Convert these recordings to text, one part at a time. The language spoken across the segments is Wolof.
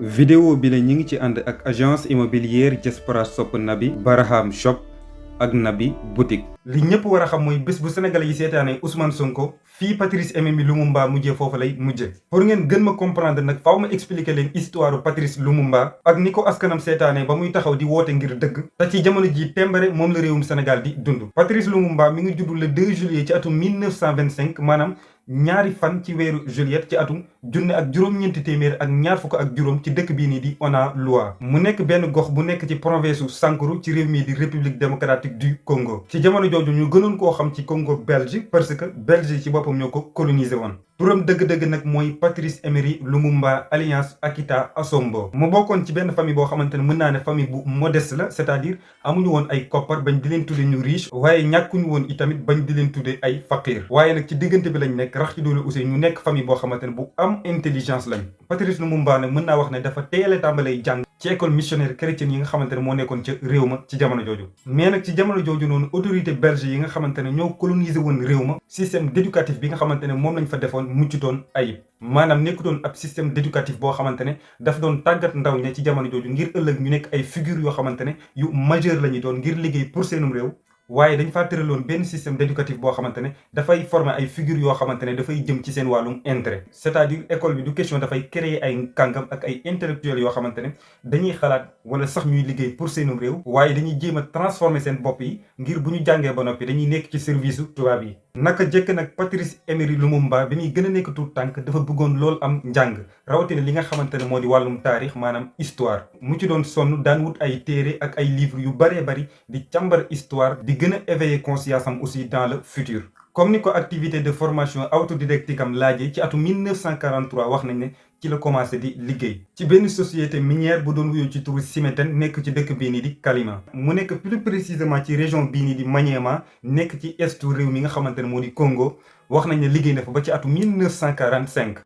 vidéo bi la ñi ngi ci ànd ak agence immobilière Diaspora Sopp Nabi Barham Shop ak Nabi boutique. li ñëpp war a xam mooy bés bu sénégalais yi seetaanee Ousmane Sonko fii Patrice Emery Lumumba mujjee foofu lay mujje. pour ngeen gën ma comprendre nag faaw ma expliquer leen histoire Patrice Lumumba ak ni ko askanam seetaanee ba muy taxaw di woote ngir dëgg te ci jamono ji tembare moom la réewum Sénégal di dund. Patrice Lumumba mi ngi juddu le 2 juillet ci atum 1925 maanaam ñaari fan ci weeru juillet ci atum junne ak juróom-ñeenti téeméer ak ñaar fukk ak juróom ci dëkk bii nii di Ona-Loa mu nekk benn gox bu nekk ci province su Sankuru ci réew mii di république démocratique du Congo. ci jamono jooju ñu gënoon koo xam ci Congo belge parce que belge ci boppam ñoo ko colonisé woon. turam dëgg-dëgg nag mooy Patrice Emery Lumumba alias Akita Assombo. mu bokkoon ci benn famille boo xamante ne mën naa ne famille bu modeste la c'est-à-dire amuñu woon ay koppar bañ di leen tudde ñu riche waaye ñàkkuñu woon itamit bañ di leen tudde ay faqir. waaye nag ci diggante bi lañ nekk rax ci doole aussi ñu nekk famille boo xamante ne bu am intelligence lañ. Patrice Lumumba nag mën naa wax ne dafa teel a tàmbalee jàng ci école missionnaire chrétienne yi nga xamante ne moo nekkoon ca réew ma ci jamono jooju. mais nag ci jamono jooju noonu autorité belge yi nga xamante ne ñoo colonisé woon réew ma système d'éducatif bi nga xamante ne moom lañ fa defoon muccutoon ayib. maanaam nekkutoon ab système d'éducatif boo xamante ne daf doon tàggat ndaw ña ci jamono jooju ngir ëllëg ñu nekk ay figure yoo xamante ne yu majeur la ñuy doon ngir liggéey pour seenum réew. waaye dañ faa tëraloon benn système d'éducatif boo xamante ne dafay former ay figures yoo xamante ne dafay jëm ci seen wàllum intérêt. c'est-à-dire école bi du question dafay créer ay kàngam ak ay intellectuels yoo xamante ne dañuy xalaat wala sax ñuy liggéey pour seenum réew. waaye dañuy jéem a transformer seen bopp yi ngir bu ñu jàngee ba noppi dañuy nekk ci service su tubaab yi. naka jëkk nag Patrice Emery Lumumba bi muy gën a nekk tuut tànk dafa bëggoon lool am njàng rawatina li nga xamante ne moo di wàllum taarix maanaam histoire. mu ci doon sonn daan wut ay téere ak ay livres yu bëree bëri di càmbar histoire di gën a éveiller conscience am aussi dans le futur. comme ni ko activité de formation autodidactique am laajee ci atum 1943 wax nañ ne ci la commencé di liggéey ci benn société minière bu doon wuyoo ci turu Simeten nekk ci dëkk bii nii di Kalima. mu nekk plus précisément ci région bii nii di Maniema nekk ci estu réew mi nga xamante ne moo di Congo wax nañ ne liggéey na fa ba ci atum 1945.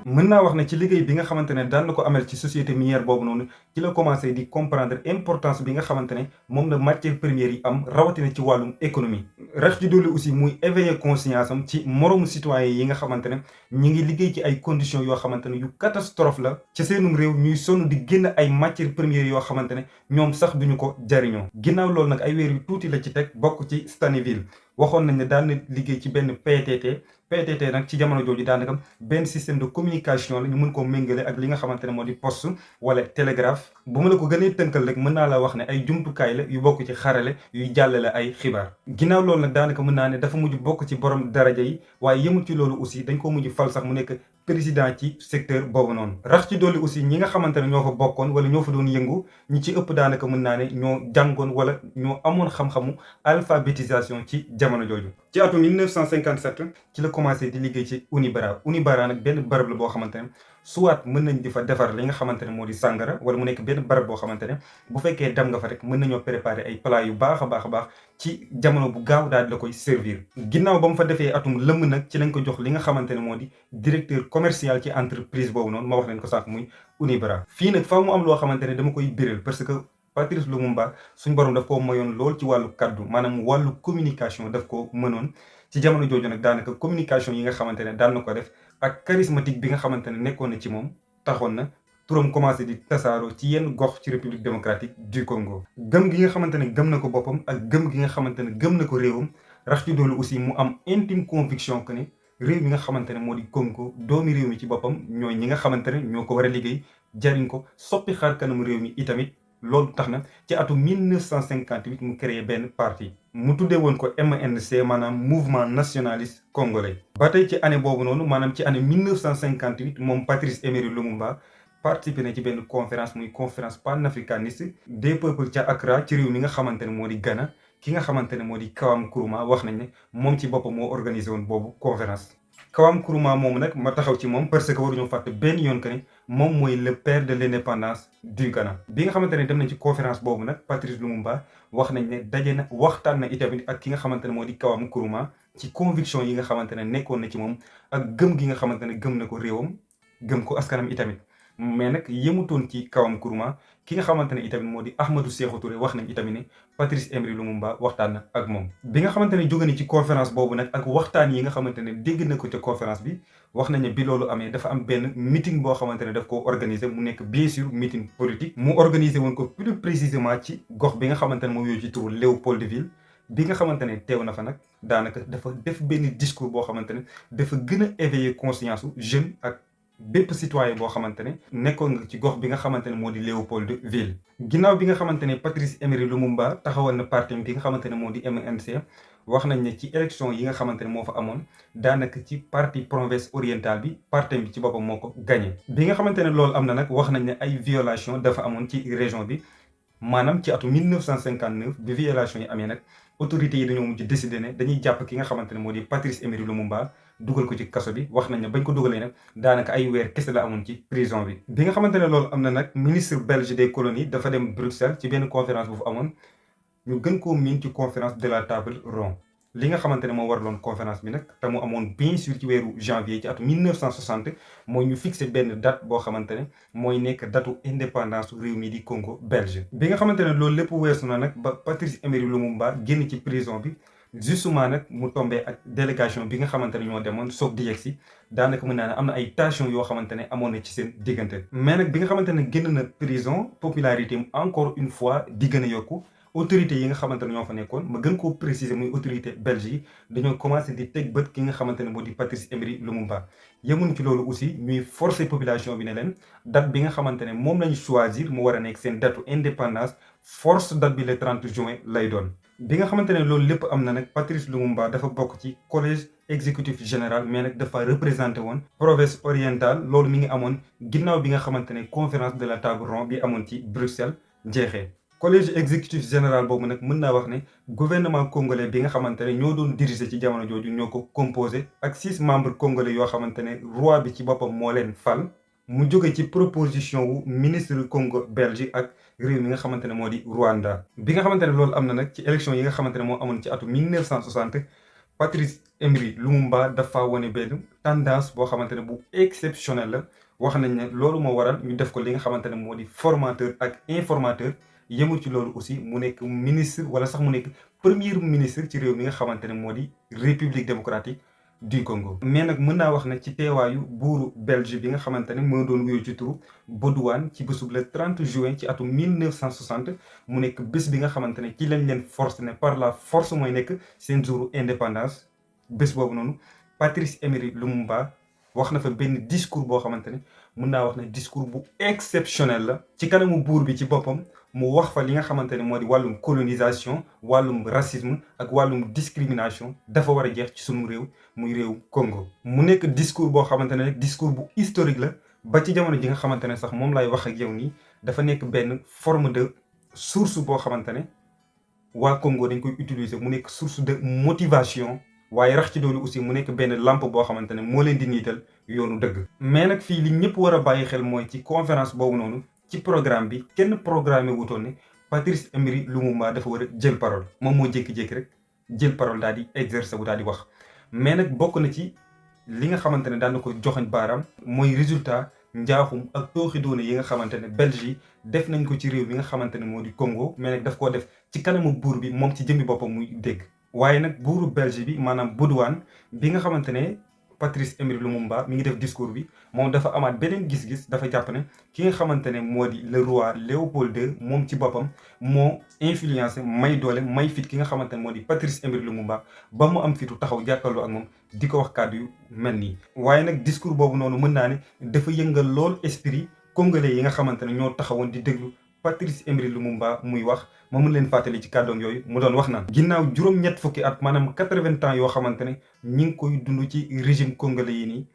mën naa wax ne ci liggéey bi nga xamante ne daan na ko amal ci société minière boobu noonu ci la commencé di comprendre importance bi nga xamante ne moom la matière première yi am rawatina ci wàllum économie. rax ci dolli aussi muy éveiller conscience am ci moromu citoyen yi nga xamante ne ñi ngi liggéey ci ay conditions yoo xamante ne yu catastrophe la ci seenum réew ñuy sonn di génn ay matières premières yoo xamante ne ñoom sax duñu ko jariñoo. ginnaaw loolu nag ay weer yu tuuti la ci teg bokk ci Stanleyville waxoon nañ ne daan na liggéey ci benn PTT nag ci jamono jooju daanaka benn système de communication la ñu mën koo méngale ak li nga xamante ne moo di poste wala télégraphe. bu ma la ko gënee tënkal rek mën naa la wax ne ay jumtukaay la yu bokk ci xarale yuy jàllale ay xibaar. ginnaaw loolu nag daanaka mën naa ne dafa mujj bokk ci borom daraja yi waaye yemul ci loolu aussi dañ ko mujj fal sax mu nekk président ci secteur boobu noonu. rax ci dolli aussi ñi nga xamante ne ñoo fa bokkoon wala ñoo fa doon yëngu ñi ci ëpp daanaka mën naa ne ñoo jàngoon wala ñoo amoon xam-xamu alphabétisation ci jamono jooju. ci atum 1957 ci la commencé di liggéey ci Unibara nag benn barab la boo xamante ne soit mën nañ di fa defar li nga xamante ne moo di sàngara wala mu nekk benn barab boo xamante ne bu fekkee dem nga fa rek mën nañoo préparer ay plats yu baax a baax ci jamono bu gaaw daal di la koy servir. ginnaaw ba mu fa defee atum lëmm nag ci lañ ko jox li nga xamante ne moo di directeur commercial ci entreprise boobu noonu ma wax leen ko sànq muy Unibara. fii nag faaw mu am loo xamante ne dama koy biral parce que Patrice Lumumba suñ borom daf koo mayoon lool ci wàllu kaddu maanaam wàllu communication daf ko mënoon. ci jamono jooju nag daanaka communication yi nga xamante ne daan na ko def ak charismatique bi nga xamante ne nekkoon na ci moom taxoon na turam commencé di tasaaroo ci yenn gox ci république démocratique du Congo. gëm gi nga xamante ne gëm na ko boppam ak gëm gi nga xamante ne gëm na ko réewam rax ci doolu aussi mu am intime conviction que ne réew mi nga xamante ne moo di Congo doomi réew mi ci boppam ñooy ñi nga xamante ne ñoo ko war a liggéey jariñ ko soppi xaar kanam réew mi itamit. loolu tax na ci atum 1958 mu créé benn parti mu tuddee woon ko MNC maanaam mouvement nationaliste congolais. ba tey ci année boobu noonu maanaam ci année 1958 moom Patrice Emery Lumumba participé na ci benn conférence muy conférence panafricaniste des peuples ca Accra ci réew mi nga xamante ne moo di Ghana ki nga xamante ne moo di Kwame Nkrumah wax nañ ne moom ci boppam moo organisé woon boobu conférence. Kwame Nkrumah moomu nag ma taxaw ci moom parce que waruñoo fàtte benn yoon que ne moom mooy le père de l'indépendance du Ghana. bi nga xamante ne dem nañ ci conférence boobu nag Patrice Lumumba wax nañ ne daje na waxtaan na itamit ak ki nga xamante ne moo di Kwame Nkrumah ci conviction yi nga xamante ne nekkoon na ci moom ak gëm gi nga xamante ne gëm na ko réewam gëm ko askanam itamit. mais nag yemutoon ci kawam Nkrumah ki nga xamante ne itamit moo di Ahmadou Sékou Touré wax nañ itamit ne Patrice Emery Lumumba waxtaan na ak moom. bi nga xamante ne jóge na ci conférence boobu nag ak waxtaan yi nga xamante ne dégg na ko ca conférence bi wax nañ ne bi loolu amee dafa am benn meeting boo xamante ne daf ko organiser mu nekk bien sûr meeting politique. mu organiser woon ko plus précisément ci gox bi nga xamante ne moo yooyu ci turu Léopoldville. bi nga xamante ne teew na fa nag daanaka dafa def benn discours boo xamante ne dafa gën a éveiller conscience su jeune ak bépp citoyen boo xamante ne nekkoon nga ci gox bi nga xamante ne moo di Léopoldville. ginnaaw bi nga xamante ne Patrice Emery Lumumba taxawal na parti bi nga xamante ne moo di MNC wax nañ ne ci élection yi nga xamante ne moo fa amoon daanaka ci parti province orientale bi parti bi ci boppam moo ko gagné. bi nga xamante ne loolu am na nag wax nañ ne ay violation dafa amoon ci région bi maanaam ci atu 1959 bi violation yi amee nag autorités yi dañoo mujj décider ne dañuy jàpp ki nga xamante ne moo di Patrice Emery Lumumba dugal ko ci kaso bi. wax nañ ne bañ ko dugalee nag daanaka ay weer kese la amoon ci prison bi. bi nga xamante ne loolu am na nag ministre belge des colonies dafa dem Bruxelles ci benn conférence bu fa amoon ñu gën koo miin ci conférence de la table ronde. li nga xamante ne moo waraloon conférence bi nag te mu amoon bien sûr ci weeru janvier ci atu 1960 mooy ñu fixé benn date boo xamante ne mooy nekk datu indépendance réew mi di Congo belge. bi nga xamante ne loolu lépp weesu na nag ba Patrice Emery Lumumba génn ci prison bi justement nag mu tombé ak délégation bi nga xamante ne ñoo demoon soog di yegg si daanaka mën naa ne am na ay tension yoo xamante ne amoon na ci seen diggante. mais nag bi nga xamante ne génn na prison popularité am encore une fois di gën a yokku. autorité yi nga xamante ne ñoo fa nekkoon ma gën koo préciser muy autorité belge yi dañoo commencé di teg bët ki nga xamante ne moo di Patrice Emery Lumumba. yemuñ ci loolu aussi ñuy forcer population bi ne leen date bi nga xamante ne moom lañu choisir mu war a nekk seen datu indépendance force date bi le 30 juin lay doon. bi nga xamante ne loolu lépp am na nag Patrice Lumumba dafa bokk ci collège exécutif général mais nag dafa représenté woon province orientale. loolu mi ngi amoon ginnaaw bi nga xamante ne conférence de la table ronde bi amoon ci Bruxelles jeexee. collège exécutif général boobu nag mën naa wax ne gouvernement congolais bi nga xamante ne ñoo doon diriger ci jamono jooju ñoo ko composé ak 6 membres congolais yoo xamante ne roi bi ci boppam moo leen fal. mu jóge ci proposition wu ministre Congo belge ak réew mi nga xamante ne moo di Rwanda. bi nga xamante ne loolu am na nag ci élection yi nga xamante ne moo amoon ci atu 1960 Patrice Emery Lumumba dafa wane benn tendance boo xamante ne bu exceptionnel la. wax nañ ne loolu moo waral ñu def ko li nga xamante ne moo di formateur ak informateur. yemul ci loolu aussi mu nekk ministre wala sax mu nekk premier ministre ci réew mi nga xamante ne moo di république démocratique du Congo. mais nag mën naa wax ne ci teewaayu buuru belge bi nga xamante ne moo doon wuyoo ci turu Baudouin ci bésub le 30 juin ci atum 1960 mu nekk bés bi nga xamante ne ci lañ leen force ne par la force mooy nekk seen jouru indépendance. bés boobu noonu Patrice Emery Lumumba wax na fa benn discours boo xamante ne mën naa wax ne discours bu exceptionnel la. ci kanamu buur bi ci boppam mu wax fa li nga xamante ne moo di wàllum colonisation wàllum racisme ak wàllum discrimination dafa war a jeex ci sunu réew muy réew Congo. mu nekk discours boo xamante ne rek discours bu historique la ba ci jamono ji nga xamante ne sax moom lay wax ak yow nii dafa nekk benn forme de source boo xamante ne waa Congo dañ koy utiliser mu nekk source de motivation. waaye rax ci doolu aussi mu nekk benn lampe boo xamante ne moo leen di niital yoonu dëgg. mais nag fii li ñëpp war a bàyyi xel mooy ci conférence boobu noonu ci programme bi kenn programmé wutoon ne Patrice Emery Lumumba dafa war a jël parole. moom moo jékki-jékki rek jël parole daal di exercer wu daal di wax. mais nag bokk na ci li nga xamante ne daan na ko joxoñ baaraam mooy résultat njaaxum ak tooxi doone yi nga xamante ne Belge yi def nañ ko ci réew mi nga xamante ne moo di Congo. mais nag daf koo def ci kanamu buur bi moom ci jëmmi boppam muy dégg. waaye nag buuru Belge bi maanaam Baudouin bi nga xamante ne Patrice Emery Lumumba mi ngi def discours bi moom dafa amaat beneen gis-gis. dafa jàpp ne ki nga xamante ne moo di le roi Léopold II moom ci boppam moo influencé may doole may fit ki nga xamante ne moo di Patrice Emery Lumumba ba mu am fitu taxaw jàkkaarloo ak moom di ko wax kàddu yu mel nii. waaye nag discours boobu noonu mën naa ne dafa yëngal lool esprit congolais yi nga xamante ne ñoo taxawoon di déglu Patrice Emery Lumumba muy wax. ma mën leen fàttali ci kàddoom yooyu mu doon wax naan ginnaaw juróom-ñett fukki at maanaam 80 ans yoo xamante ne ñi ngi koy dund ci régime congolais yi nii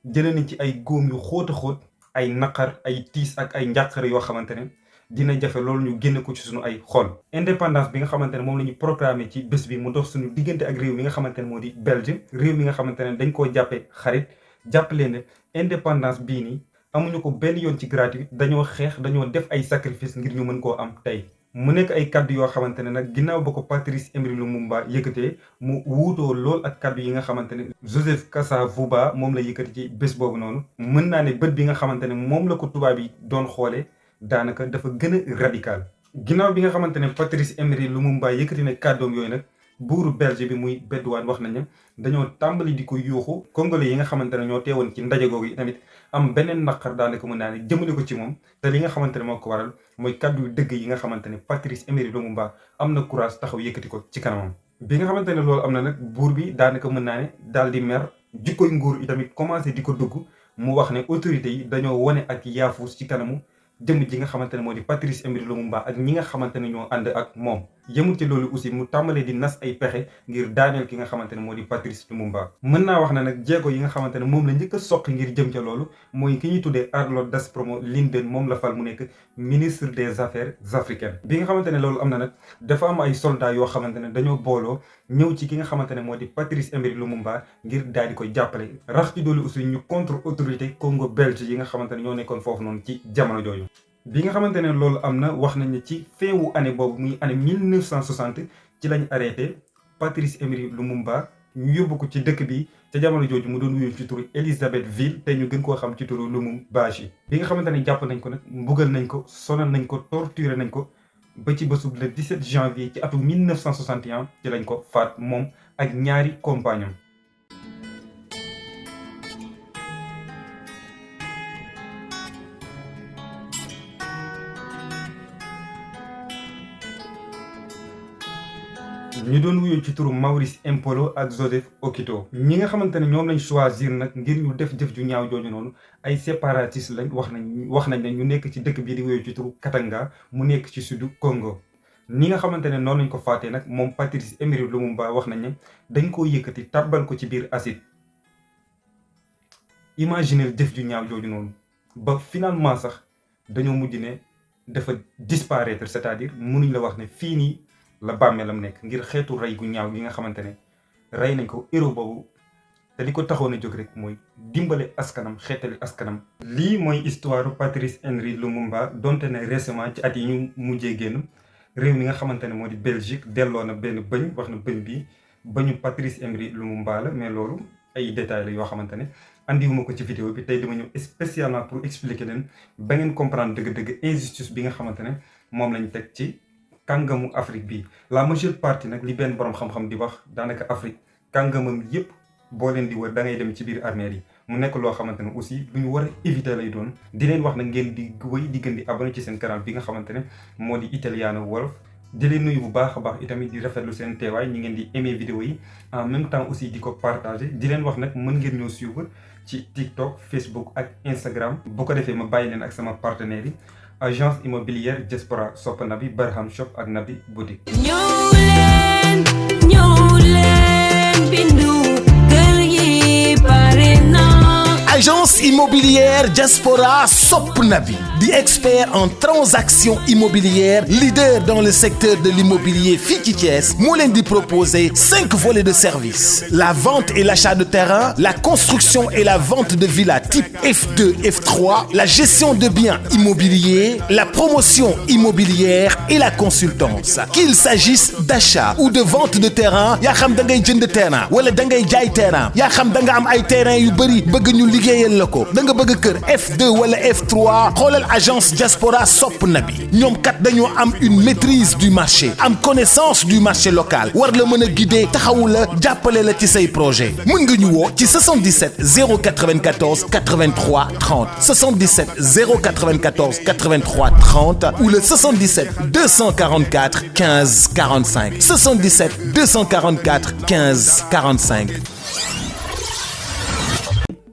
jëlee nañ ci ay góom yu xóot a xóot ay naqar ay tiis ak ay njàqare yoo xamante ne dina jafe loolu ñu génne ko ci suñu ay xol. indépendance bi nga xamante ne moom la ñu proclamé ci bés bi mu dox suñu diggante ak réew mi nga xamante ne moo di Belge. réew mi nga xamante ne dañ koo jàppee xarit jàpp leen ne indépendance bii nii amuñu ko benn yoon ci gratuit dañoo xeex dañoo def ay sacrifice ngir ñu mën koo am tey. mu nekk ay kaddu yoo xamante ne nag ginnaaw ba ko Patrice Emery Lumumba yëkkatee mu wuutoo lool ak kaddu yi nga xamante ne Joseph Kasavubu moom la yëkkati ci bés boobu noonu. mën naa ne bët bi nga xamante ne moom la ko tubaab yi doon xoolee daanaka dafa gën a radical. ginnaaw bi nga xamante ne Patrice Emery Lumumba yëkkati na kàddoom yooyu nag buuru Belge bi muy Bédouane wax nañ ne dañoo tàmbali di ko yuuxu congolais yi nga xamante ne ñoo teewoon ci ndaje googu tamit am beneen naqar daanaka mën naa ne jëmale ko ci moom. te li nga xamante ne moo ko waral mooy kàddu yu dëgg yi nga xamante ne Patrice Emery Lumumba am na courage taxaw yëkkati ko ci kanamam. bi nga xamante ne loolu am na nag buur bi daanaka mën naa ne daal di mer jikkoy nguur yi tamit commencé di ko dugg mu wax ne autorités yi dañoo wane ak yaafuus ci kanamu jëm ji nga xamante ne moo di Patrice Emery Lumumba ak ñi nga xamante ne ñoo ànd ak moom. yemul ci loolu aussi mu tàmbalee di nas ay pexe ngir daaneel ki nga xamante ne moo di Patrice Lumumba. mën naa wax ne nag jéego yi nga xamante ne moom la njëkk a soqi ngir jëm ca loolu mooy ki ñuy tuddee Arlot Daspromo Linden moom la fal mu nekk ministre des affaires africaines. bi nga xamante ne loolu am na nag dafa am ay soldats yoo xamante ne dañoo booloo ñëw ci ki nga xamante ne moo di Patrice Emery Lumumba ngir daal di koy jàppale. rax ci doolu aussi ñu contre autorité Congo belge yi nga xamante ne ñoo nekkoon foofu noonu ci jamono jooju. bi nga xamante ne loolu am na wax nañ ne ci fin wu année boobu muy année 1960 ci lañ arrêté Patrice Emery Lumumba ñu yóbbu ko ci dëkk bi ca jamono jooju mu doon wuyul ci turu Elisabethville te ñu gën koo xam ci turu Lumumbashi. bi nga xamante ne jàpp nañ ko nag mbugal nañ ko sonal nañ ko torturé nañ ko ba ci bésub le 17 janvier ci atum 1961 ci lañ ko faat moom ak ñaari compagnon. ñu doon wuyoo ci turu Maurice Impolo ak Joseph Okito. ñi nga xamante ne ñoom lañ choisir nag ngir ñu def jëf ju ñaaw jooju noonu ay séparatistes lañ wax nañ ne ñu nekk ci dëkk bii di wuyoo ci turu Katanga mu nekk ci sudu Congo. ni nga xamante ne noonu lañ ko faatee nag moom Patrice Emery Lumumba wax nañ ne dañ koo yëkkati tàbbal ko ci biir acide. imaginer jëf ju ñaaw jooju noonu ba finalement sax dañoo mujj ne dafa disparaître, c'est-à-dire mënuñ la wax ne fii nii la bàmmeelam nekk ngir xeetu rey gu ñaaw gi nga xamante ne rey nañ ko héros boobu te li ko taxoon a jóg rek mooy dimbale askanam xeetali askanam. lii mooy histoire Patrice Emery Lumumba donte ne récemment ci at yi ñu mujjee génn réew mi nga xamante ne moo di Belgique delloo na benn bëñ wax na bëñ bi bëñu Patrice Emery Lumumba la. mais loolu ay détails la yoo xamante ne andiwuma ko ci vidéo bi tey dama ñëw spécialement pour expliquer leen ba ngeen comprendre dëgg-dëgg injustice bi nga xamante ne moom lañ teg ci kàngamu Afrique bi. la majeure partie nag li benn borom xam-xam di wax daanaka Afrique kàngamam yépp boo leen di wër da ngay dem ci biir armeel yi mu nekk loo xamante ne aussi lu ñu war a éviter lay doon. di leen wax nag ngeen di wéy di gën di abonné ci seen canal bi nga xamante ne moo di Italiano Wolof. di leen nuyu bu baax a baax itamit di rafetlu seen teewaay ñi ngeen di aimer vidéo yi en même temps aussi di ko partager. di leen wax nag mën ngeen ñoo suivre ci TikTok, Facebook ak Instagram. bu ko defee ma bàyyi leen ak sama partenaires yi agence immobilière Diaspora Sopp Nabi Barham Shop ak Nabi Boutique. ñëw leen bindu kër yi pare na. Agence immobilière Diaspora Sopp Nabi, di expert en transactions immobilières, leader dans le secteur de l'immobilier fii ci Thiès, moo leen di proposer 5 volets de service: la vente et l'achat de terrain, la construction et la vente de villas type F2, F3, la gestion de biens immobiliers, la promotion immobilière et la consultance. Qu'il s'agisse d'achat ou de vente de terrain, yaa xam da ngay jënd terrain wala da ngay jaay terrain, yaa xam da nga am ay terrain yu bëri bëgg ñu liggéeyal la ko, da nga bëgg kër F2 wala F3, xoolal agence Diaspora Sopp Nabi. ñoom kat dañoo am une maîtrise du marché, am connaissance du marché local, war la mën a guider, taxawu la, jàppale la ci say projet. mën nga ñu woo ci 77 094 83 30 77 094 83 30 ou le 77 244 15 45 77 244 15 45.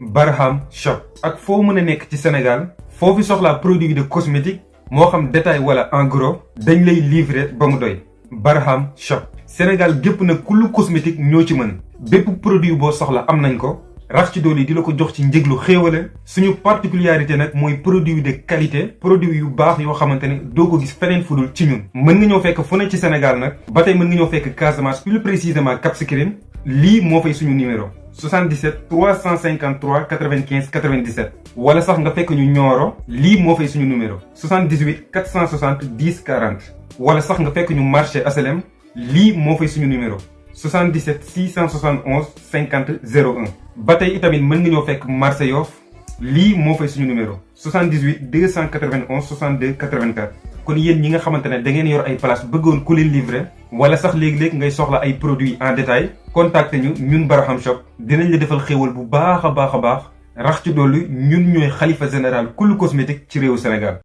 Barham Shop. ak foo mën a nekk ci Sénégal foo fi soxlaa produit de cosmétique moo xam détail wala en gros dañ lay livrer ba mu doy. Barham Shop. Sénégal gépp nag kullu cosmétique ñoo ci mën bépp produit boo soxla am nañ ko rax ci dolli di la ko jox ci njëglu xéewale. suñu particularité nag mooy produit de qualité produit yu baax yoo xamante ne doo ko gis feneen fudul ci ñun. mën nga ñoo fekk fu ne ci Sénégal nag ba tey mën nga ñoo fekk Casamance plus précisément Cap Skirring. lii moo fay suñu numéro 77 353 95 97 wala sax nga fekk ñu Nioro lii moo fay suñu numéro 78 460 10 40 wala sax nga fekk ñu marché HLM lii moo fay suñu numéro 77 671 50 01 ba tey itamit mën nga ñoo fekk marché Yoff lii moo fay suñu numéro 78 291 62 84 kon yéen ñi nga xamante ne da ngeen yor ay place bëggoon ku leen livrer wala sax léegi-léeg ngay soxla ay produits en détail contacté ñu ñun Barham Shop dinañ la defal xéewal bu baax a baax a baax rax ci dolli ñun ñooy xalifa général kullu cosmétique ci réewu Sénégal.